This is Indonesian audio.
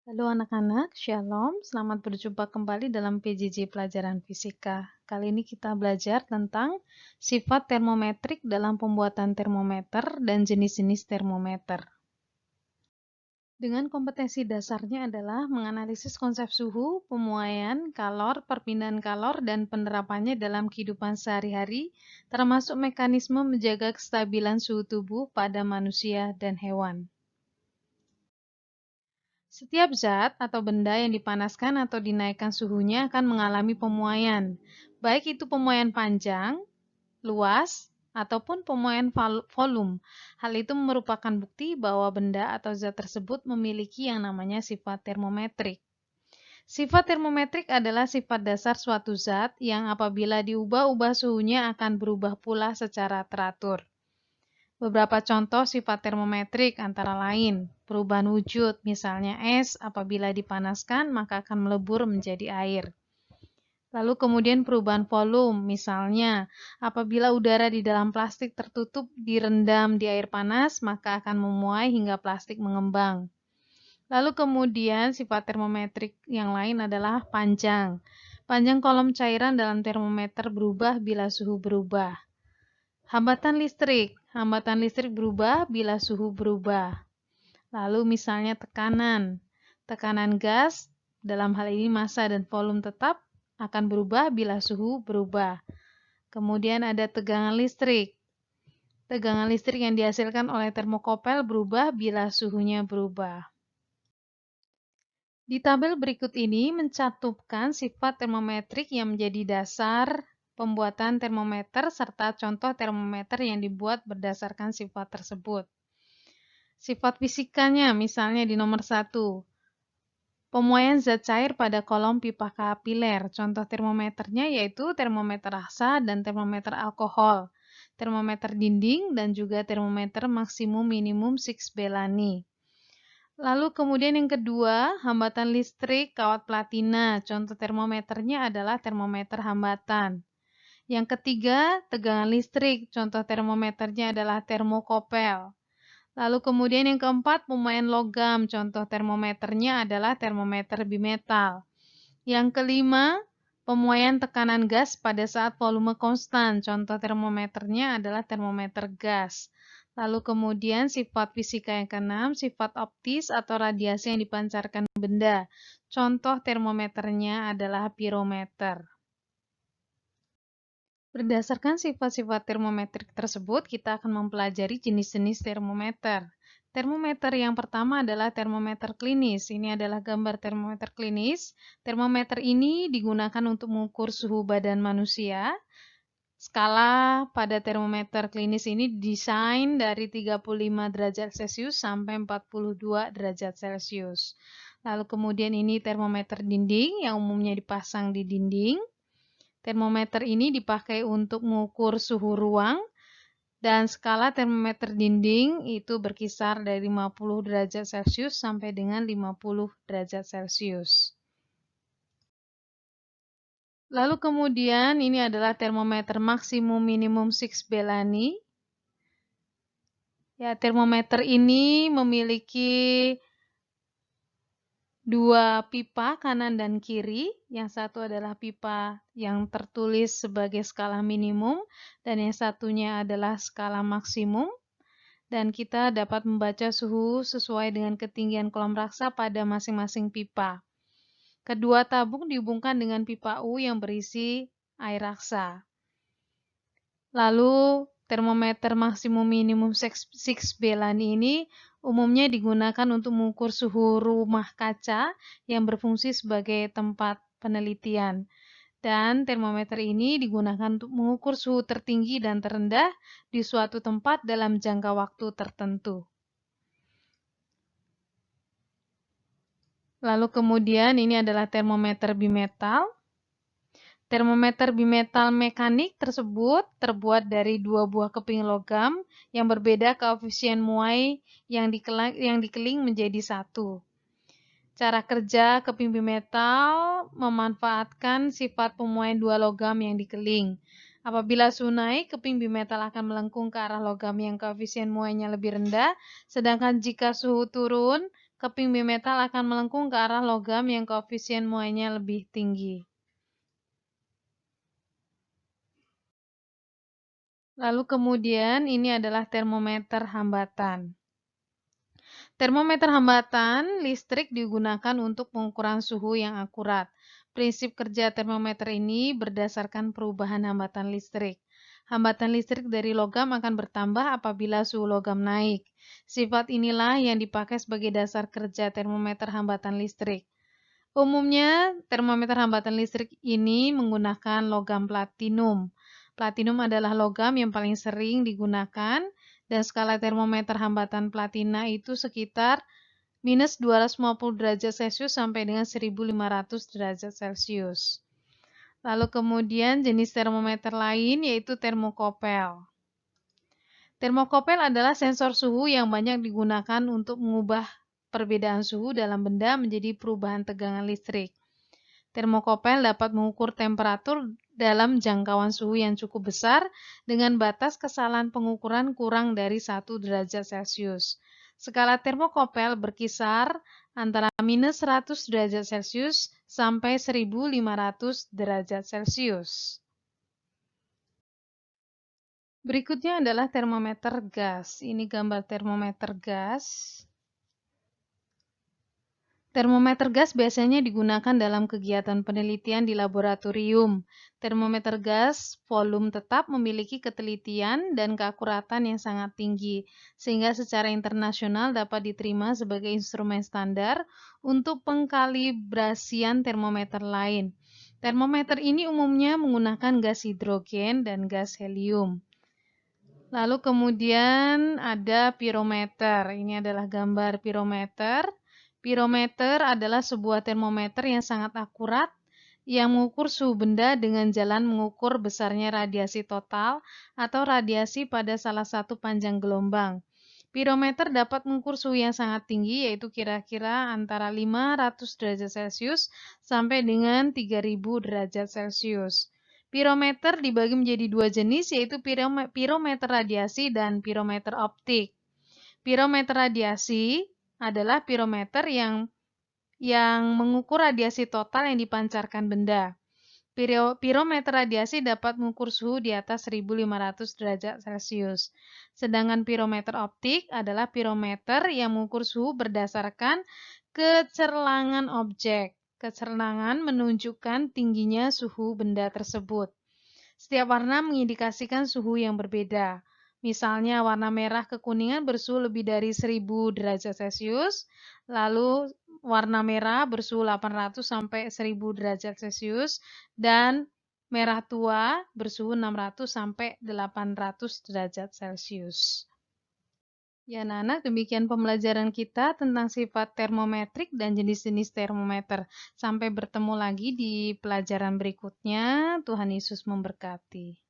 Halo anak-anak, Shalom. Selamat berjumpa kembali dalam PJJ Pelajaran Fisika. Kali ini kita belajar tentang sifat termometrik dalam pembuatan termometer dan jenis-jenis termometer. Dengan kompetensi dasarnya adalah menganalisis konsep suhu, pemuaian, kalor, perpindahan kalor, dan penerapannya dalam kehidupan sehari-hari, termasuk mekanisme menjaga kestabilan suhu tubuh pada manusia dan hewan. Setiap zat atau benda yang dipanaskan atau dinaikkan suhunya akan mengalami pemuaian, baik itu pemuaian panjang, luas, ataupun pemuaian volume. Hal itu merupakan bukti bahwa benda atau zat tersebut memiliki yang namanya sifat termometrik. Sifat termometrik adalah sifat dasar suatu zat yang apabila diubah-ubah suhunya akan berubah pula secara teratur. Beberapa contoh sifat termometrik antara lain, perubahan wujud, misalnya es apabila dipanaskan maka akan melebur menjadi air. Lalu kemudian perubahan volume, misalnya apabila udara di dalam plastik tertutup direndam di air panas maka akan memuai hingga plastik mengembang. Lalu kemudian sifat termometrik yang lain adalah panjang. Panjang kolom cairan dalam termometer berubah bila suhu berubah. Hambatan listrik berubah bila suhu berubah. Lalu misalnya tekanan gas, dalam hal ini massa dan volume tetap akan berubah bila suhu berubah. Kemudian ada tegangan listrik. Tegangan listrik yang dihasilkan oleh termokopel berubah bila suhunya berubah. Di tabel berikut ini mencantumkan sifat termometrik yang menjadi dasar pembuatan termometer serta contoh termometer yang dibuat berdasarkan sifat tersebut. Sifat fisikanya misalnya di nomor 1, pemuaian zat cair pada kolom pipa kapiler. Contoh termometernya yaitu termometer rasa dan termometer alkohol, termometer dinding dan juga termometer maksimum minimum Sixbelani. Lalu kemudian yang kedua, hambatan listrik kawat platina. Contoh termometernya adalah termometer hambatan. Yang ketiga, tegangan listrik. Contoh termometernya adalah termokopel. Lalu kemudian yang keempat, pemuaian logam. Contoh termometernya adalah termometer bimetal. Yang kelima, pemuaian tekanan gas pada saat volume konstan. Contoh termometernya adalah termometer gas. Lalu kemudian sifat fisika yang keenam, sifat optis atau radiasi yang dipancarkan benda. Contoh termometernya adalah pirometer. Berdasarkan sifat-sifat termometrik tersebut, kita akan mempelajari jenis-jenis termometer. Termometer yang pertama adalah termometer klinis. Ini adalah gambar termometer klinis. Termometer ini digunakan untuk mengukur suhu badan manusia. Skala pada termometer klinis ini didesain dari 35 derajat Celcius sampai 42 derajat Celcius. Lalu kemudian ini termometer dinding yang umumnya dipasang di dinding. Termometer ini dipakai untuk mengukur suhu ruang dan skala termometer dinding itu berkisar dari 50 derajat Celcius sampai dengan 50 derajat Celcius. Lalu kemudian ini adalah termometer maksimum minimum Sixbelani. Ya, termometer ini memiliki dua pipa kanan dan kiri. Yang satu adalah pipa yang tertulis sebagai skala minimum dan yang satunya adalah skala maksimum. Dan kita dapat membaca suhu sesuai dengan ketinggian kolam raksa pada masing-masing pipa. Kedua tabung dihubungkan dengan pipa U yang berisi air raksa. Lalu termometer maksimum minimum Sixbelani ini umumnya digunakan untuk mengukur suhu rumah kaca yang berfungsi sebagai tempat penelitian. Dan termometer ini digunakan untuk mengukur suhu tertinggi dan terendah di suatu tempat dalam jangka waktu tertentu. Lalu kemudian ini adalah termometer bimetal. Termometer bimetal mekanik tersebut terbuat dari dua buah keping logam yang berbeda koefisien muai yang dikeling menjadi satu. Cara kerja keping bimetal memanfaatkan sifat pemuaian dua logam yang dikeling. Apabila suhu naik, keping bimetal akan melengkung ke arah logam yang koefisien muainya lebih rendah, sedangkan jika suhu turun, keping bimetal akan melengkung ke arah logam yang koefisien muainya lebih tinggi. Lalu kemudian ini adalah termometer hambatan. Termometer hambatan listrik digunakan untuk pengukuran suhu yang akurat. Prinsip kerja termometer ini berdasarkan perubahan hambatan listrik. Hambatan listrik dari logam akan bertambah apabila suhu logam naik. Sifat inilah yang dipakai sebagai dasar kerja termometer hambatan listrik. Umumnya, termometer hambatan listrik ini menggunakan logam platinum. Platinum adalah logam yang paling sering digunakan, dan skala termometer hambatan platina itu sekitar minus 250 derajat Celcius sampai dengan 1500 derajat Celcius. Lalu kemudian jenis termometer lain yaitu termokopel. Termokopel adalah sensor suhu yang banyak digunakan untuk mengubah perbedaan suhu dalam benda menjadi perubahan tegangan listrik. Termokopel dapat mengukur temperatur dalam jangkauan suhu yang cukup besar dengan batas kesalahan pengukuran kurang dari 1 derajat Celcius. Skala termokopel berkisar antara minus 100 derajat Celcius sampai 1500 derajat Celcius. Berikutnya adalah termometer gas. Ini gambar termometer gas. Termometer gas biasanya digunakan dalam kegiatan penelitian di laboratorium. Termometer gas volume tetap memiliki ketelitian dan keakuratan yang sangat tinggi, sehingga secara internasional dapat diterima sebagai instrumen standar untuk pengkalibrasian termometer lain. Termometer ini umumnya menggunakan gas hidrogen dan gas helium. Lalu kemudian ada pirometer. Ini adalah gambar pirometer. Pirometer adalah sebuah termometer yang sangat akurat yang mengukur suhu benda dengan jalan mengukur besarnya radiasi total atau radiasi pada salah satu panjang gelombang. Pirometer dapat mengukur suhu yang sangat tinggi yaitu kira-kira antara 500 derajat Celcius sampai dengan 3000 derajat Celcius. Pirometer dibagi menjadi dua jenis yaitu pirometer radiasi dan pirometer optik. Pirometer radiasi adalah pirometer yang mengukur radiasi total yang dipancarkan benda. Pirometer radiasi dapat mengukur suhu di atas 1500 derajat Celcius. Sedangkan pirometer optik adalah pirometer yang mengukur suhu berdasarkan kecerlangan objek. Kecerlangan menunjukkan tingginya suhu benda tersebut. Setiap warna mengindikasikan suhu yang berbeda. Misalnya warna merah kekuningan bersuhu lebih dari 1000 derajat Celcius, lalu warna merah bersuhu 800 sampai 1000 derajat Celcius, dan merah tua bersuhu 600 sampai 800 derajat Celcius. Ya, anak-anak, demikian pembelajaran kita tentang sifat termometrik dan jenis-jenis termometer. Sampai bertemu lagi di pelajaran berikutnya. Tuhan Yesus memberkati.